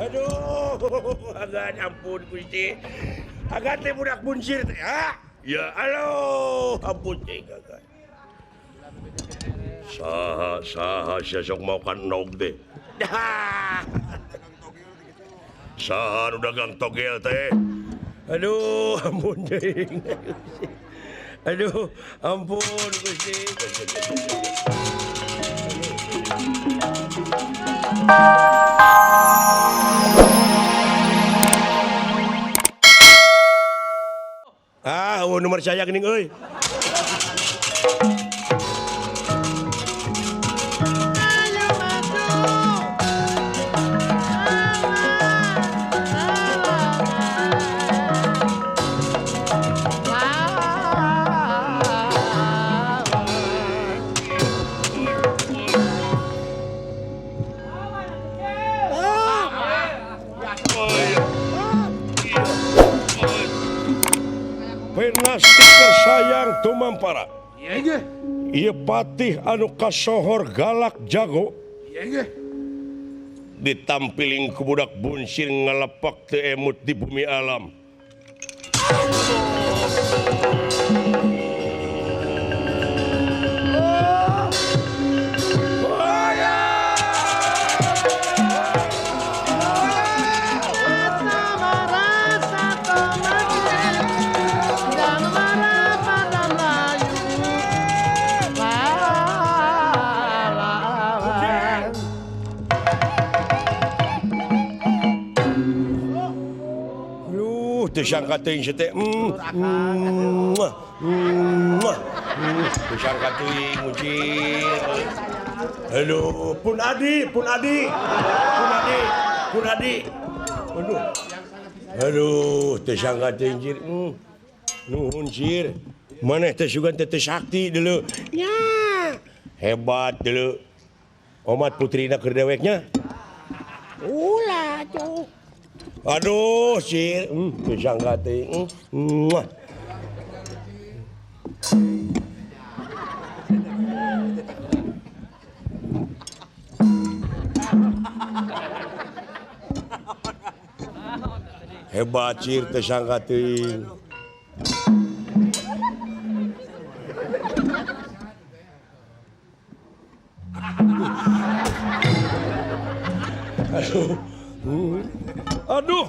Aduh, agak ampun Gusti. Agak teh budak buncir teh. Ha? Ya, halo. Ampun teh agak. Saha sesok mau kan nog deh. Dah. Saha nu dagang togel teh. Aduh, ampun teh. Aduh, ampun Gusti. Nomor saya geuning euy. Penastika sayang tumampara. Ieu patih anu kasohor galak jago. Ditampiling ku budak buncir ngalepak teu emut di bumi alam. Sangka teuing teh. Sangka teuing muncir. Aduh, pun adi. Aduh, teu sangka teuing cir. Nuhun cir. Maneh teh sugan teh sakti deuleu. Nya. Hebat deuleu. Omat putrina keur deweknya. Ulah tuh. Aduh, Cir. Sangka teh. Hebat, Cir, teh sangka teh. Aduh.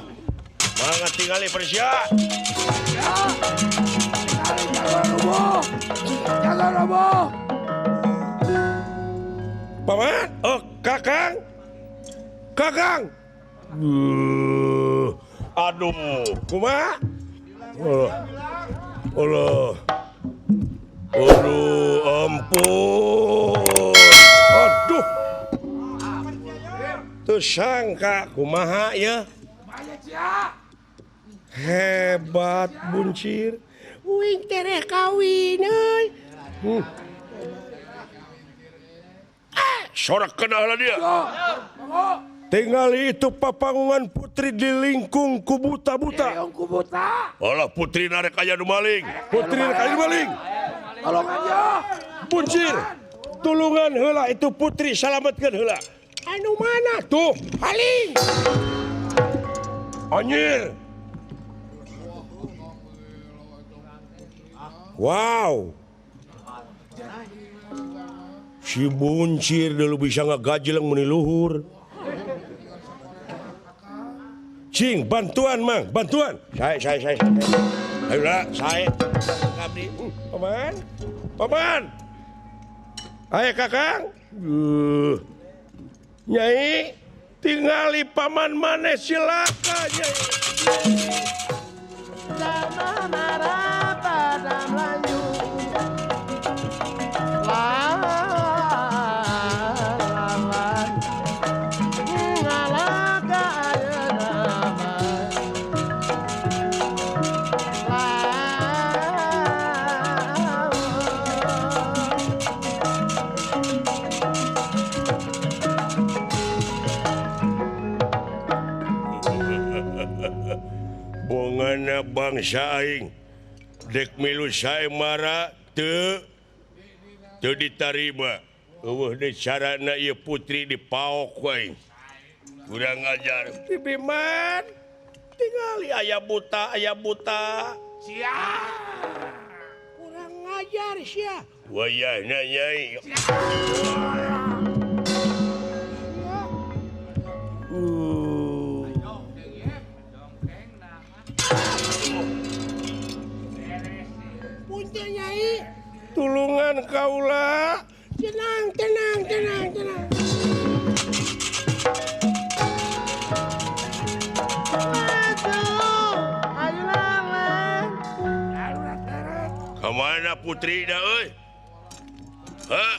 Mangga tingali Persia. Jaga robo. Paman? Oh, Kakang. Aduh, kumaha? Allah. Aduh, ampun. Aduh. Tuh sangka kumaha ya? Hebat buncir. Uing tereh kawin euy. Sorak kenal dia. Tinggal itu papangungan putri dilingkung ku buta-buta. Alah putri narek aya nu maling. Tolong aja. Buncir. Tulungan heula itu putri salametkeun heula. Anu mana tuh? Haling. Anjir. Wow. Si buncir dulu bisa ngagajleng meni luhur. Cing, bantuan mang, bantuan. Saya. Ayolah, saya. Ngabdi. Paman. Ayo Kakang. Nyai, tingali paman maneh silakan Nyai. Sama marah pada Melayu. Bongana bangsa aing dek milu sae mara teu ditarima. Eueuh deui carana ieu putri dipaok ku aing. kurang ajar Bibiman tinggali ayah buta Sia. Kurang ngajar sia. wayahna nyai Punten nyai. tulungan kaula Tenang. kemana putri dah euy hah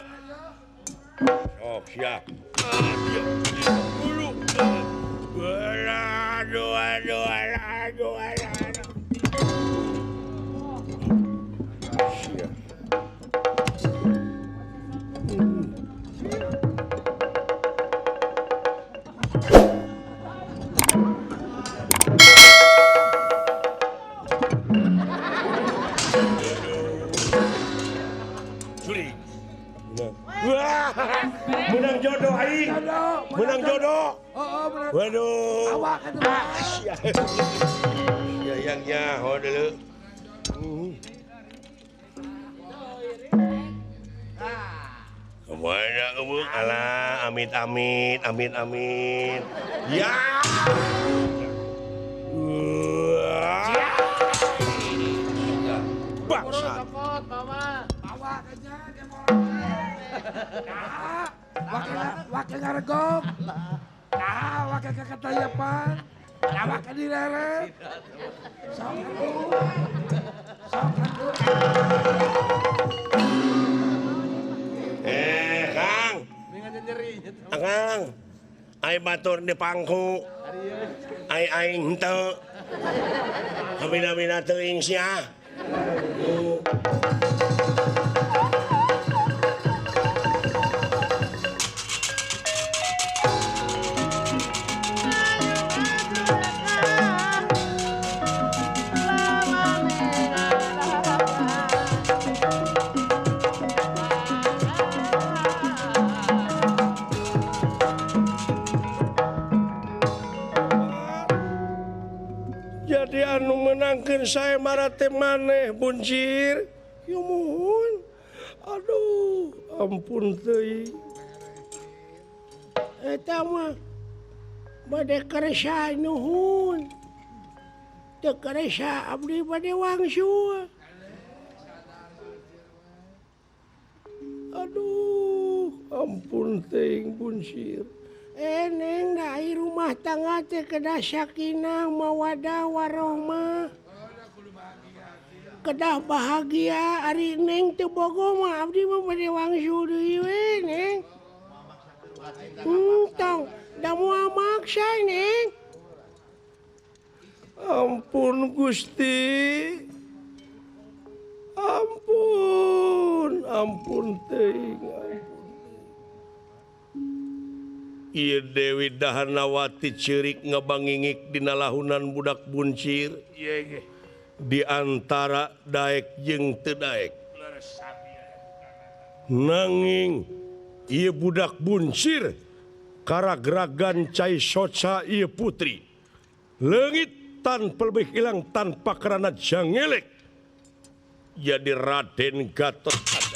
sok siap dulu aduh siap Juli. Wah, menang jodoh aing. Menang jodoh. Bener. Waduh. Awak atuh. Ya yang nyaho deuleu. Kemana kamu? Alah, amit. Ya. Bangsa. Bawa aja wakil ngaregok. Wakil kakatayapan. Wakil direret. Sok atuh. Kang. Ai batur di pangku. Ai henteu. Kabina-bina teuing sia. Jadi anu menangkeun sae marate maneh buncir. Ya mohon. Aduh, ampun teuing. Eta mah bade karesa nuhun. Teu karesa abdi bade wangsul. Aduh, ampun teuing buncir. Neng dari rumah tangga teh kedah sakinah mawadah warohmah. Kedah bahagia ari neng teu bogo mah abdi mah bade wangsul deui we neng. Tong da moal maksa neng. Ampun Gusti. Ampun teuing. Ieu Dewi Dahanawati ceurik ngabangingik dina lahunan budak buncir. Di antara daek jeung teu daek. Nanging ieu budak buncir karagragan cai soca ieu putri. Leungit tanpa lebih hilang tanpa karena jangelek. Jadi Raden Gatotkaca.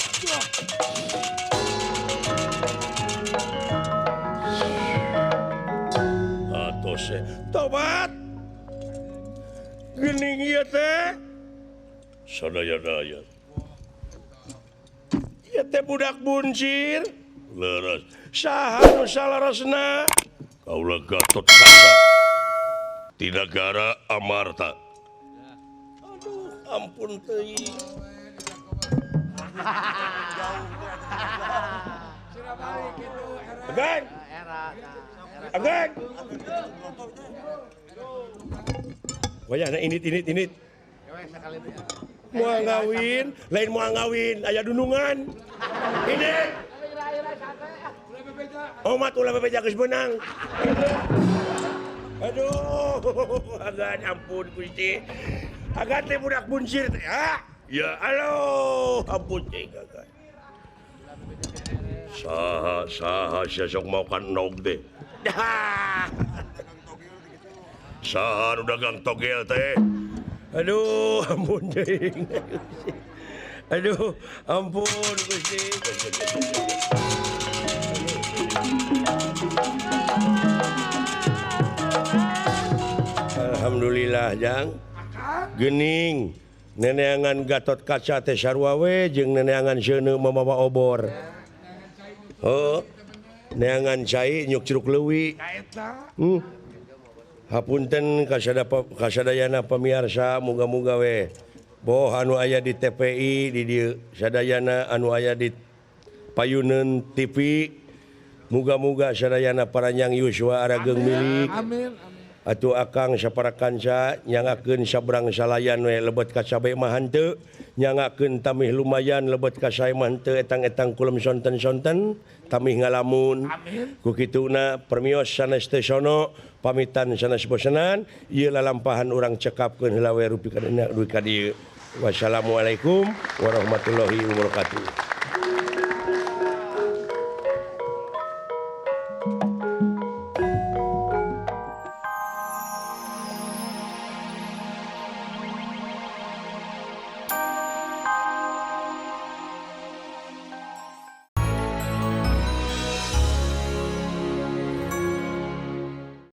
Tobat geuning ieu teh sadaya-daya ieu teh budak buncir leres saha nu salarasna kaula Gatotkaca ti nagara Amarta. Aduh ampun teuing Agan Agan wayahna init. Moal ngawin, lain moal ngawin, aya dunungan. Init. Omat ulah bebeja geus beunang. Aduh, agan ampun Gusti. Agan teh budak buncir teh, ha? Ya, halo, ampun teh agan. Saha sia sok mau kan nog deh. Dah. Saha nu dagang togel teh? Aduh, ampun jeung. Aduh, ampun Gusti. Alhamdulillah jang. Gening. Neneangan Gatot Kaca teh sarua we jeung neneangan seuneu mamawa obor. Oh. Neangan cai nyuk curug leuwih. Hapunten kasadayana pamirsa muga-muga we boh anu aya di TPI di dieu sadayana anu aya di payuneun TV muga-muga sadayana paranyang yuswa arageung milik. Amin. Atuh akang saparakanca nyangakeun sabrang salayan we lebet ka cabe mah henteu nyangakeun tamih lumayan lebet ka sae mah henteu etang-etang kulem sonten-sonten tamih ngalamun. Amin. Ku kituna permios sanes teu sono pamitan sanes bosenan ieu lalampahan urang cekapkeun heula we rupi kadina duwi ka dieu. Wassalamualaikum warahmatullahi wabarakatuh.